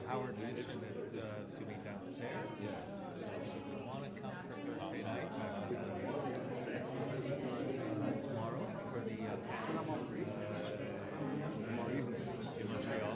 Howard mentioned it to me downstairs. Yeah. So if you want to come for Thursday night, tomorrow for the tomorrow evening in Montreal.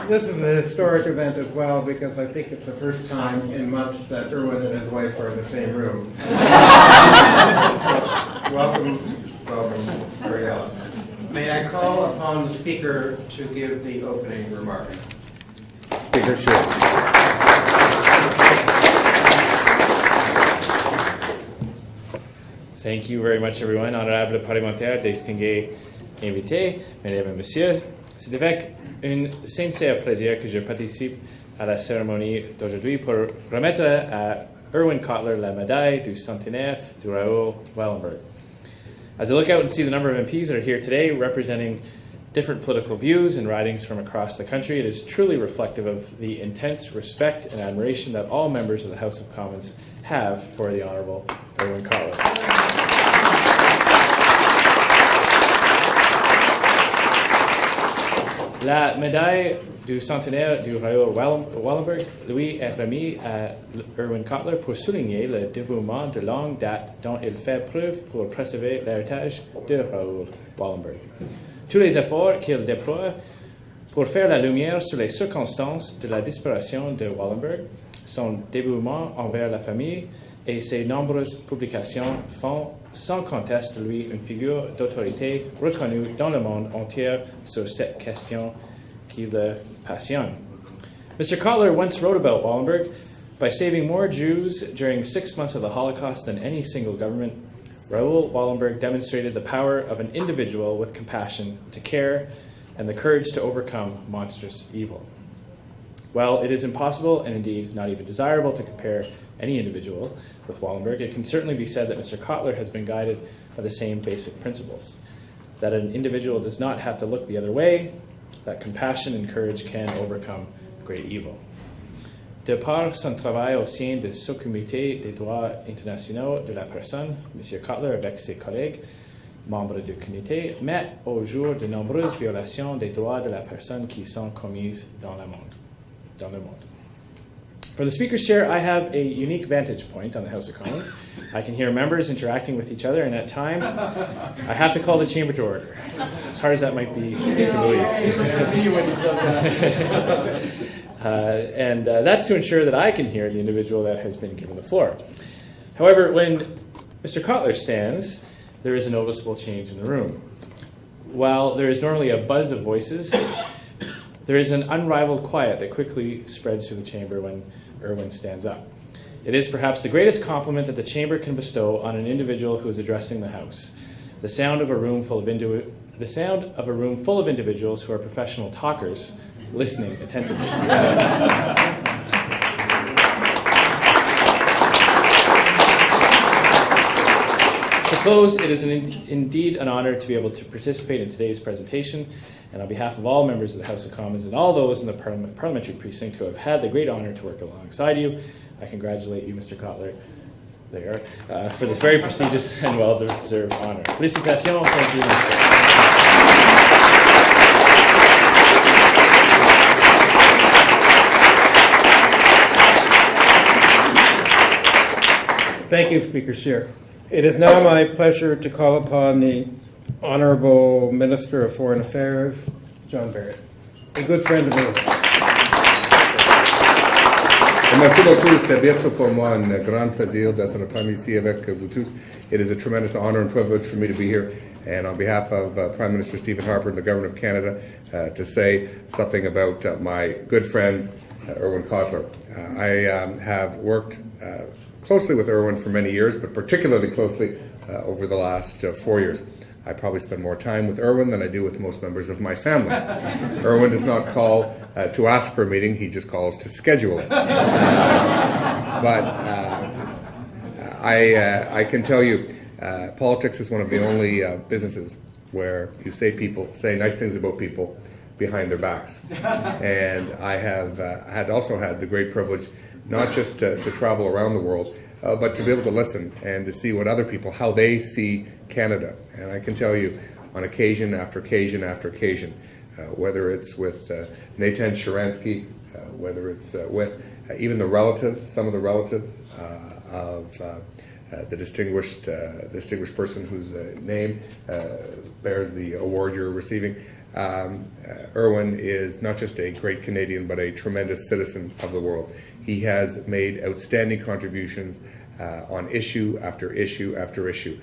This is a historic event as well because I think it's the first time in months that Irwin and his wife are in the same room. Welcome, Ariella. May I call upon the speaker to give the opening remarks? Speaker Schultz. Thank you very much, everyone. Honorable parlementaire, distingués invités, mesdames et messieurs, c'est avec un sincère plaisir que je participe à la cérémonie d'aujourd'hui pour remettre à Irwin Cotler la médaille du centenaire de Raoul Wallenberg. As I look out and see the number of MPs that are here today representing different political views and ridings from across the country, it is truly reflective of the intense respect and admiration that all members of the House of Commons have for the Honourable Irwin Cotler. La médaille du centenaire du Raoul Wallenberg lui est remise à Irwin Cotler pour souligner le dévouement de longue date dont il fait preuve pour préserver l'héritage de Raoul Wallenberg. Tous les efforts qu'il déploie pour faire la lumière sur les circonstances de la disparition de Wallenberg, son dévouement envers la famille et ses nombreuses publications font sans conteste de lui une figure d'autorité reconnue dans le monde entier sur cette question qui le passionne. Mr. Cotler once wrote about Wallenberg, by saving more Jews during 6 months of the Holocaust than any single government, Raoul Wallenberg demonstrated the power of an individual with compassion to care and the courage to overcome monstrous evil. While it is impossible, and indeed not even desirable, to compare any individual with Wallenberg, it can certainly be said that Mr. Cotler has been guided by the same basic principles. That an individual does not have to look the other way, that compassion and courage can overcome great evil. De par son travail au sein de ce comité des droits internationaux de la personne, M. Cotler, avec ses collègues, membres du comité, met au jour de nombreuses violations des droits de la personne qui sont commises dans le monde. For the Speaker's chair, I have a unique vantage point on the House of Commons. I can hear members interacting with each other, and at times, I have to call the chamber to order, as hard as that might be to believe. And that's to ensure that I can hear the individual that has been given the floor. However, when Mr. Cotler stands, there is a noticeable change in the room. While there is normally a buzz of voices, there is an unrivaled quiet that quickly spreads through the chamber when Irwin stands up. It is perhaps the greatest compliment that the chamber can bestow on an individual who is addressing the House. the sound of a room full of individuals who are professional talkers, listening attentively. To close, it is indeed an honor to be able to participate in today's presentation, and on behalf of all members of the House of Commons and all those in the parliamentary precinct who have had the great honor to work alongside you, I congratulate you, Mr. Cotler, there, for this very prestigious and well-deserved honor. Félicitations, thank you, Mr. Thank you, Speaker Scheer. It is now my pleasure to call upon the Honourable Minister of Foreign Affairs, John Barrett, a good friend of yours. Merci beaucoup. C'est bien sûr pour moi un grand plaisir d'être parmi ici avec vous tous. It is a tremendous honor and privilege for me to be here, and on behalf of Prime Minister Stephen Harper and the Government of Canada, to say something about my good friend, Irwin Cotler. I have worked closely with Irwin for many years, but particularly closely over the last 4 years. I probably spend more time with Irwin than I do with most members of my family. Irwin does not call to ask for a meeting, he just calls to schedule it. I can tell you, politics is one of the only businesses where you say nice things about people behind their backs. And I have also had the great privilege not just to travel around the world, but to be able to listen and to see what other people, how they see Canada. And I can tell you, on occasion after occasion after occasion, whether it's with Nathan Sharansky, whether it's with even the relatives, some of the relatives of the distinguished person whose name bears the award you're receiving. Irwin is not just a great Canadian, but a tremendous citizen of the world. He has made outstanding contributions on issue after issue after issue,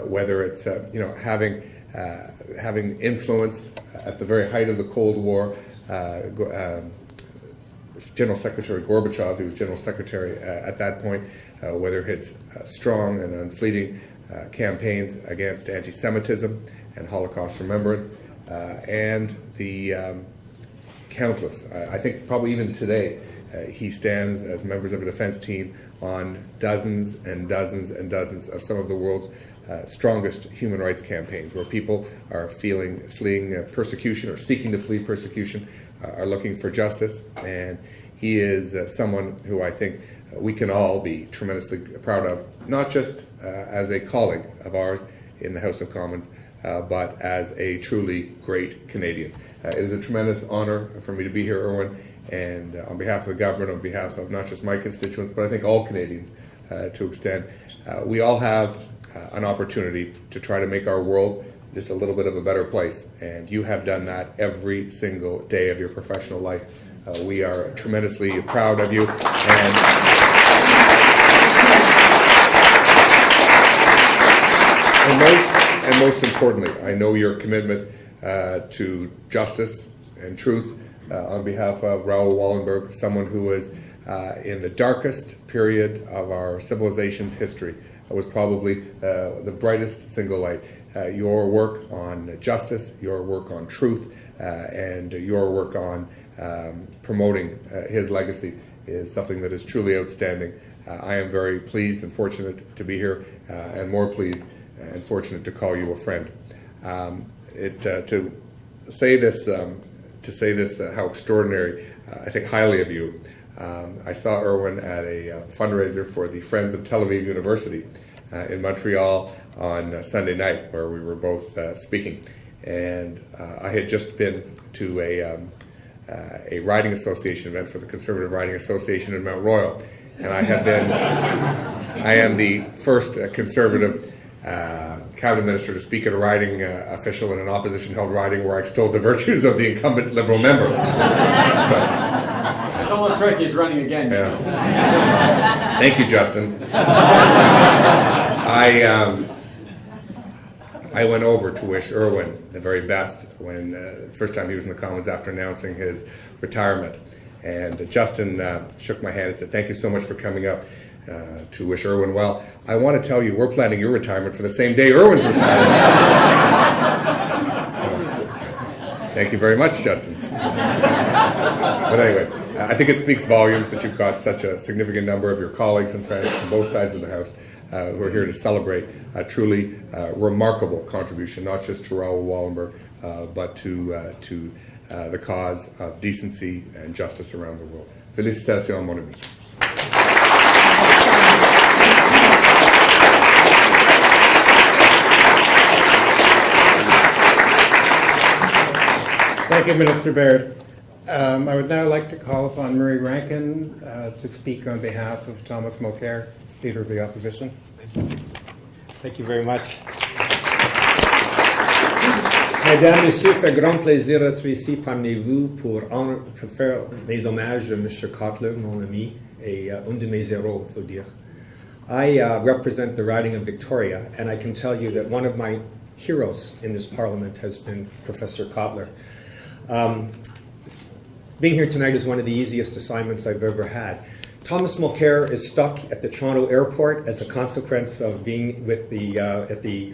whether it's having influenced at the very height of the Cold War General Secretary Gorbachev, who was General Secretary at that point, whether it's strong and unfleeting campaigns against anti-Semitism and Holocaust remembrance, and the countless, I think probably even today, he stands as members of a defense team on dozens and dozens and dozens of some of the world's strongest human rights campaigns, where people are fleeing persecution or seeking to flee persecution, are looking for justice. And he is someone who I think we can all be tremendously proud of, not just as a colleague of ours in the House of Commons, but as a truly great Canadian. It is a tremendous honor for me to be here, Irwin, and on behalf of the government, on behalf of not just my constituents, but I think all Canadians to extend, we all have an opportunity to try to make our world just a little bit of a better place, and you have done that every single day of your professional life. We are tremendously proud of you, and most importantly, I know your commitment to justice and truth on behalf of Raoul Wallenberg, someone who was in the darkest period of our civilization's history, was probably the brightest single light. Your work on justice, your work on truth, and your work on promoting his legacy is something that is truly outstanding. I am very pleased and fortunate to be here, and more pleased and fortunate to call you a friend. To say this, how extraordinary, I think highly of you. I saw Irwin at a fundraiser for the Friends of Tel Aviv University in Montreal on Sunday night, where we were both speaking. And I had just been to a riding association event for the Conservative Riding Association in Mount Royal. And I am the first Conservative cabinet minister to speak at a riding official in an opposition-held riding where I extolled the virtues of the incumbent Liberal member. That's all the trick, he's running again. Yeah. Thank you, Justin. I went over to wish Irwin the very best when the first time he was in the Commons after announcing his retirement. And Justin shook my hand and said, "Thank you so much for coming up. to wish Irwin well. I want to tell you, we're planning your retirement for the same day Irwin's retirement. So, thank you very much, Justin. But anyways, I think it speaks volumes that you've got such a significant number of your colleagues and friends from both sides of the House who are here to celebrate a truly remarkable contribution, not just to Raoul Wallenberg, but to the cause of decency and justice around the world. Félicitations, mon ami. Thank you, Minister Baird. I would now like to call upon Murray Rankin to speak on behalf of Thomas Mulcair, Leader of the Opposition. Thank you very much. Mesdames, Messieurs, fait grand plaisir d'être ici parmi vous pour faire mes hommages à M. Cotler, mon ami, et un de mes héros, il faut dire. I represent the riding of Victoria, and I can tell you that one of my heroes in this parliament has been Professor Cotler. Being here tonight is one of the easiest assignments I've ever had. Thomas Mulcair is stuck at the Toronto airport as a consequence of being with at the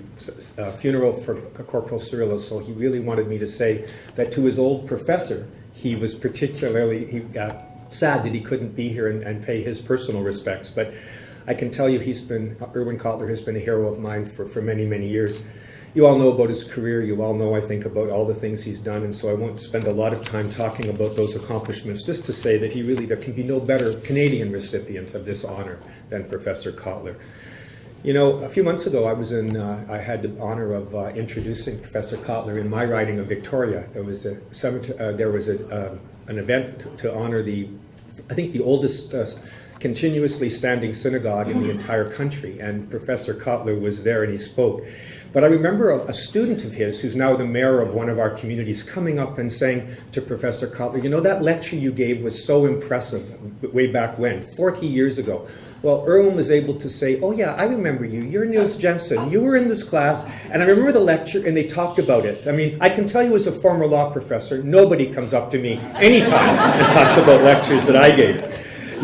funeral for Corporal Cirillo, so he really wanted me to say that to his old professor, he was particularly sad that he couldn't be here and pay his personal respects. But I can tell you Irwin Cotler has been a hero of mine for many, many years. You all know about his career. You all know, I think, about all the things he's done, and so I won't spend a lot of time talking about those accomplishments, just to say that there can be no better Canadian recipient of this honor than Professor Cotler. You know, a few months ago, I had the honor of introducing Professor Cotler in my riding of Victoria. There was an event to honor the oldest continuously standing synagogue in the entire country, and Professor Cotler was there and he spoke. But I remember a student of his, who's now the mayor of one of our communities, coming up and saying to Professor Cotler, you know, that lecture you gave was so impressive way back when, 40 years ago. Well, Irwin was able to say, oh yeah, I remember you. You're Niels Jensen. You were in this class, and I remember the lecture, and they talked about it. I mean, I can tell you as a former law professor, nobody comes up to me anytime and talks about lectures that I gave,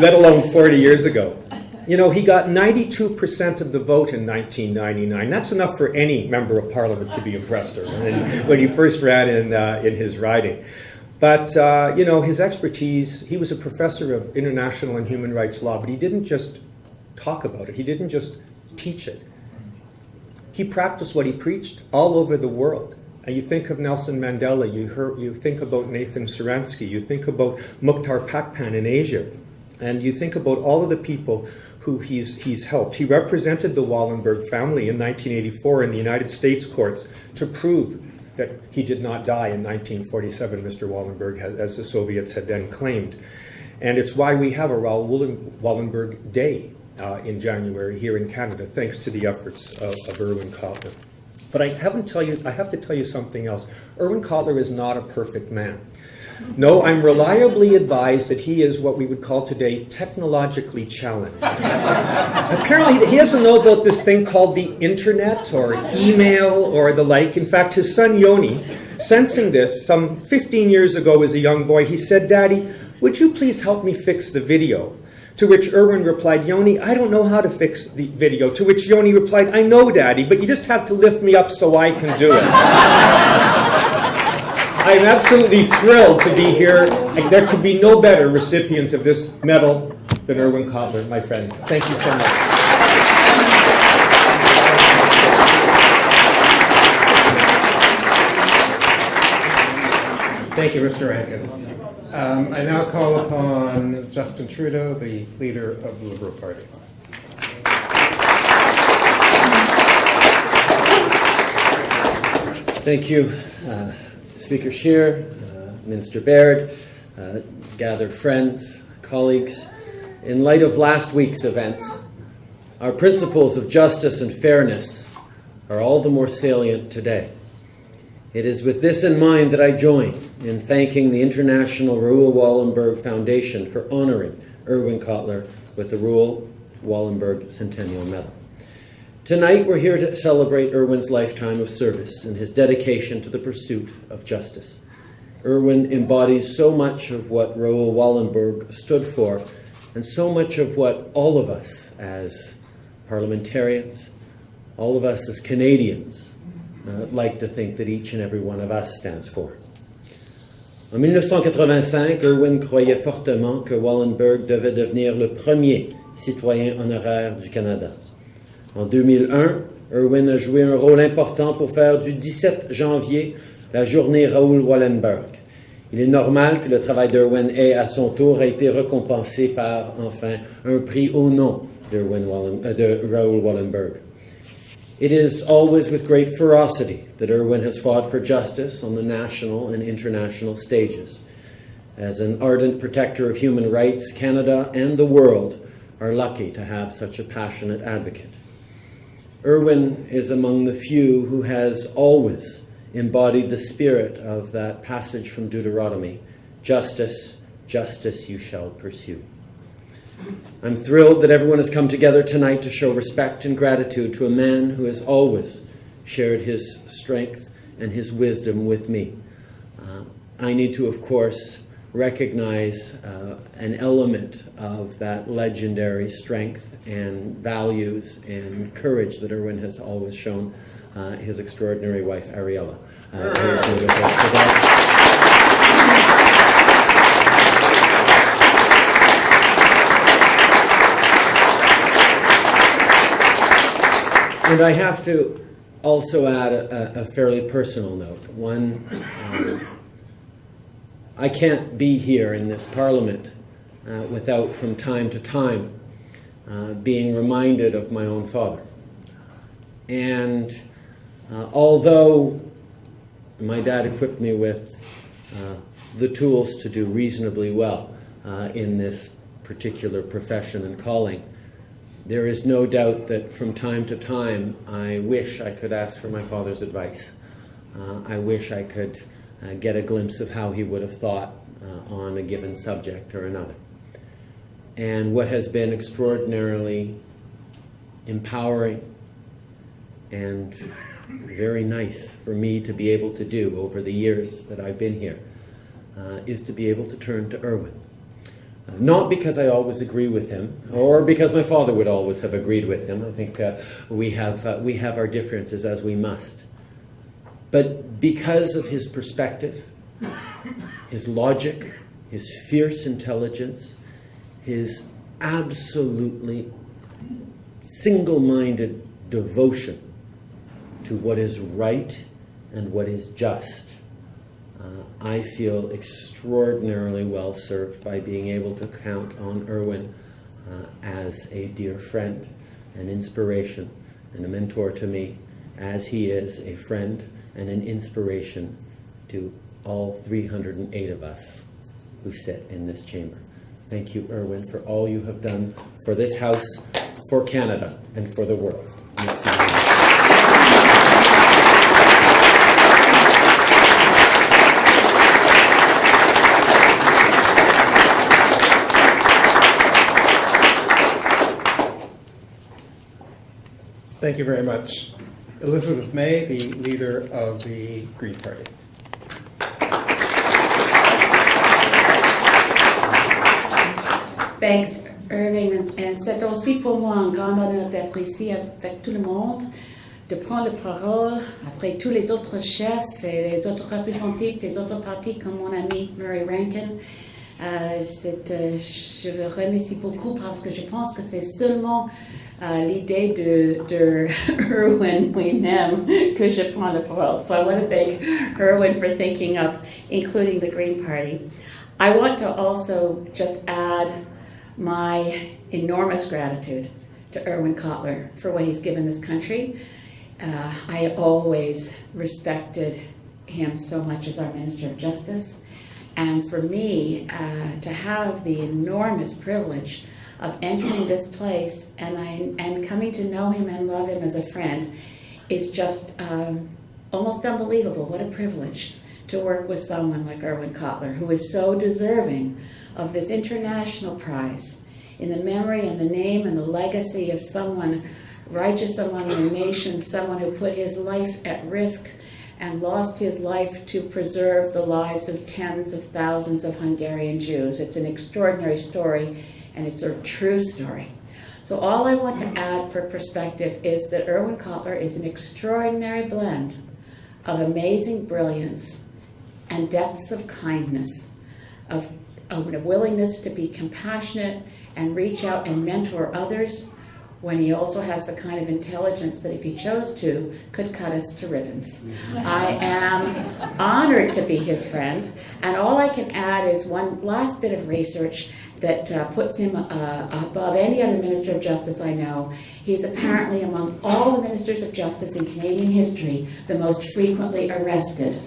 let alone 40 years ago. You know, he got 92% of the vote in 1999. That's enough for any member of Parliament to be impressed with when he first ran in his riding. But, you know, his expertise, he was a professor of international and human rights law, but he didn't just talk about it. He didn't just teach it. He practiced what he preached all over the world. And you think of Nelson Mandela, you think about Nathan Sharansky, you think about Mukhtar Pakpan in Asia, and you think about all of the people who he's helped. He represented the Wallenberg family in 1984 in the United States courts to prove that he did not die in 1947, Mr. Wallenberg, as the Soviets had then claimed. And it's why we have a Raoul Wallenberg Day in January here in Canada, thanks to the efforts of Irwin Cotler. But I have to tell you something else. Irwin Cotler is not a perfect man. No, I'm reliably advised that he is what we would call today technologically challenged. Apparently, he doesn't know about this thing called the internet or email or the like. In fact, his son Yoni, sensing this some 15 years ago as a young boy, he said, "Daddy, would you please help me fix the video?" To which Irwin replied, "Yoni, I don't know how to fix the video." To which Yoni replied, "I know, Daddy, but you just have to lift me up so I can do it." I'm absolutely thrilled to be here. There could be no better recipient of this medal than Irwin Cotler, my friend. Thank you so much. Thank you, Mr. Rankin. I now call upon Justin Trudeau, the leader of the Liberal Party. Thank you, Speaker Scheer, Minister Baird, gathered friends, colleagues. In light of last week's events, our principles of justice and fairness are all the more salient today. It is with this in mind that I join in thanking the International Raoul Wallenberg Foundation for honoring Irwin Cotler with the Raoul Wallenberg Centennial Medal. Tonight we're here to celebrate Irwin's lifetime of service and his dedication to the pursuit of justice. Irwin embodies so much of what Raoul Wallenberg stood for and so much of what all of us as parliamentarians, all of us as Canadians, like to think that each and every one of us stands for. En 1985, Irwin croyait fortement que Wallenberg devait devenir le premier citoyen honoraire du Canada. En 2001, Irwin a joué un rôle important pour faire du 17 janvier la journée Raoul Wallenberg. Il est normal que le travail d'Irwin ait, à son tour, été récompensé par, enfin, un prix au nom de Raoul Wallenberg. It is always with great ferocity that Irwin has fought for justice on the national and international stages. As an ardent protector of human rights, Canada and the world are lucky to have such a passionate advocate. Irwin is among the few who has always embodied the spirit of that passage from Deuteronomy, justice, justice you shall pursue. I'm thrilled that everyone has come together tonight to show respect and gratitude to a man who has always shared his strength and his wisdom with me. I need to, of course, recognize an element of that legendary strength and values and courage that Irwin has always shown his extraordinary wife, Ariella. Who is here with us today. And I have to also add a fairly personal note. One, I can't be here in this Parliament without, from time to time, being reminded of my own father. And although my dad equipped me with the tools to do reasonably well in this particular profession and calling, there is no doubt that from time to time I wish I could ask for my father's advice. I wish I could get a glimpse of how he would have thought on a given subject or another. And what has been extraordinarily empowering and very nice for me to be able to do over the years that I've been here is to be able to turn to Irwin. Not because I always agree with him, or because my father would always have agreed with him. I think we have our differences, as we must. But because of his perspective, his logic, his fierce intelligence, his absolutely single-minded devotion to what is right and what is just, I feel extraordinarily well served by being able to count on Irwin as a dear friend, an inspiration, and a mentor to me, as he is a friend and an inspiration to all 308 of us who sit in this chamber. Thank you, Irwin, for all you have done for this house, for Canada, and for the world. Thank you very much. Elizabeth May, the leader of the Green Party. Thanks, Irving. Et c'est aussi pour moi un grand honneur d'être ici avec tout le monde, de prendre la parole après tous les autres chefs et les autres représentants des autres partis, comme mon ami Murray Rankin. Je vous remercie beaucoup parce que je pense que c'est seulement l'idée de Irwin lui-même que je prends la parole. So I want to thank Irwin for thinking of including the Green Party. I want to also just add my enormous gratitude to Irwin Cotler for what he's given this country. I always respected him so much as our Minister of Justice. And for me, to have the enormous privilege of entering this place and coming to know him and love him as a friend is just almost unbelievable. What a privilege to work with someone like Irwin Cotler, who is so deserving of this international prize in the memory and the name and the legacy of someone righteous among the nations, someone who put his life at risk and lost his life to preserve the lives of tens of thousands of Hungarian Jews. It's an extraordinary story, and it's a true story. So all I want to add for perspective is that Irwin Cotler is an extraordinary blend of amazing brilliance and depths of kindness, of a willingness to be compassionate and reach out and mentor others, when he also has the kind of intelligence that if he chose to, could cut us to ribbons. I am honored to be his friend, and all I can add is one last bit of research that puts him above any other Minister of Justice I know. He's apparently among all the Ministers of Justice in Canadian history the most frequently arrested.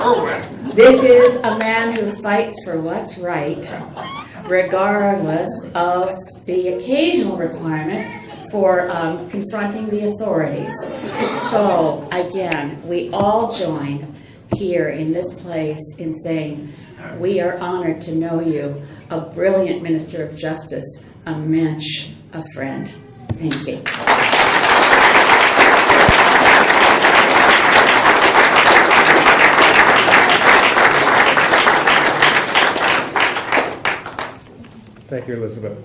Irwin. This is a man who fights for what's right, regardless of the occasional requirement for confronting the authorities. So, again, we all join here in this place in saying we are honored to know you, a brilliant Minister of Justice, a mensch, a friend. Thank you. Thank you, Elizabeth.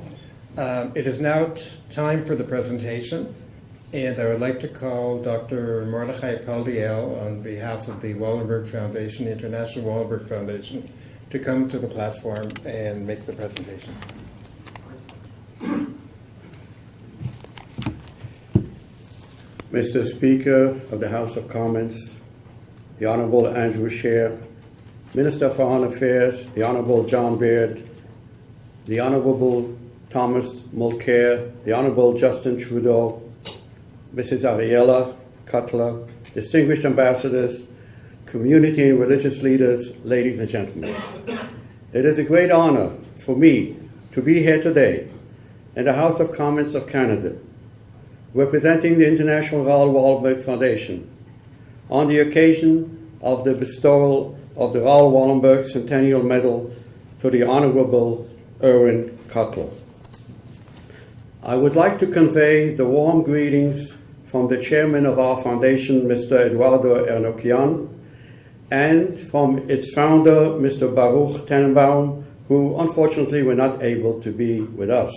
It is now time for the presentation, and I would like to call Dr. Mordechai Paldiel on behalf of the Wallenberg Foundation, the International Wallenberg Foundation, to come to the platform and make the presentation. Mr. Speaker of the House of Commons, the Honorable Andrew Scheer, Minister for Foreign Affairs, the Honorable John Baird, the Honorable Thomas Mulcair, the Honorable Justin Trudeau, Mrs. Ariella Cotler, distinguished ambassadors, community and religious leaders, ladies and gentlemen. It is a great honor for me to be here today in the House of Commons of Canada, representing the International Raoul Wallenberg Foundation on the occasion of the bestowal of the Raoul Wallenberg Centennial Medal to the Honorable Irwin Cotler. I would like to convey the warm greetings from the chairman of our foundation, Mr. Eduardo Ernocian, and from its founder, Mr. Baruch Tenenbaum, who unfortunately were not able to be with us.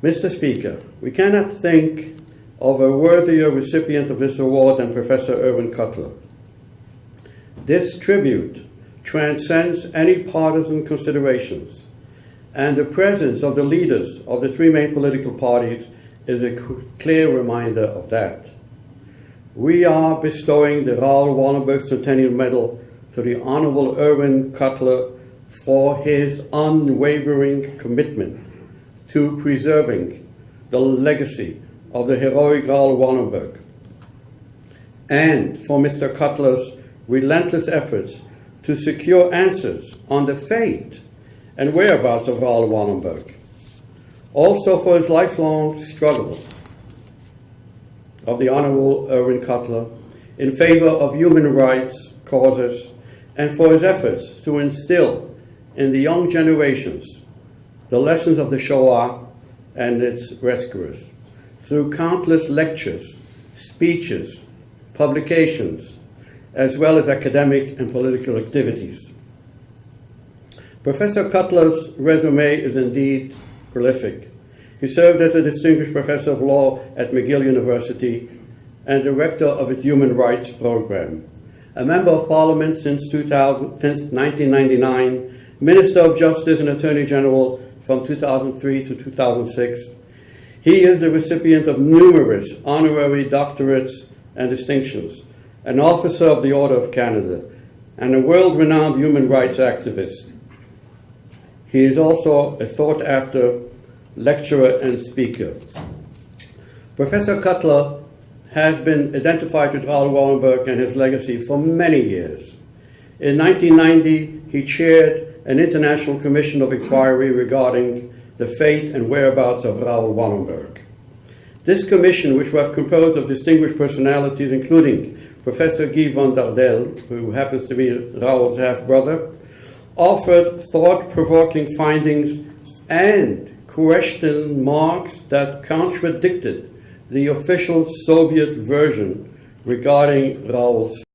Mr. Speaker, we cannot think of a worthier recipient of this award than Professor Irwin Cotler. This tribute transcends any partisan considerations, and the presence of the leaders of the three main political parties is a clear reminder of that. We are bestowing the Raoul Wallenberg Centennial Medal to the Honorable Irwin Cotler for his unwavering commitment to preserving the legacy of the heroic Raoul Wallenberg, and for Mr. Cotler's relentless efforts to secure answers on the fate and whereabouts of Raoul Wallenberg. Also for his lifelong struggle of the Honorable Irwin Cotler in favor of human rights causes, and for his efforts to instill in the young generations the lessons of the Shoah and its rescuers through countless lectures, speeches, publications, as well as academic and political activities. Professor Cotler's resume is indeed prolific. He served as a distinguished professor of law at McGill University and director of its human rights program. A member of Parliament since 1999, Minister of Justice and Attorney General from 2003 to 2006. He is the recipient of numerous honorary doctorates and distinctions, an officer of the Order of Canada, and a world-renowned human rights activist. He is also a sought-after lecturer and speaker. Professor Cotler has been identified with Raoul Wallenberg and his legacy for many years. In 1990, he chaired an international commission of inquiry regarding the fate and whereabouts of Raoul Wallenberg. This commission, which was composed of distinguished personalities, including Professor Guy van der Del, who happens to be Raoul's half-brother, offered thought-provoking findings and question marks that contradicted the official Soviet version regarding Raoul's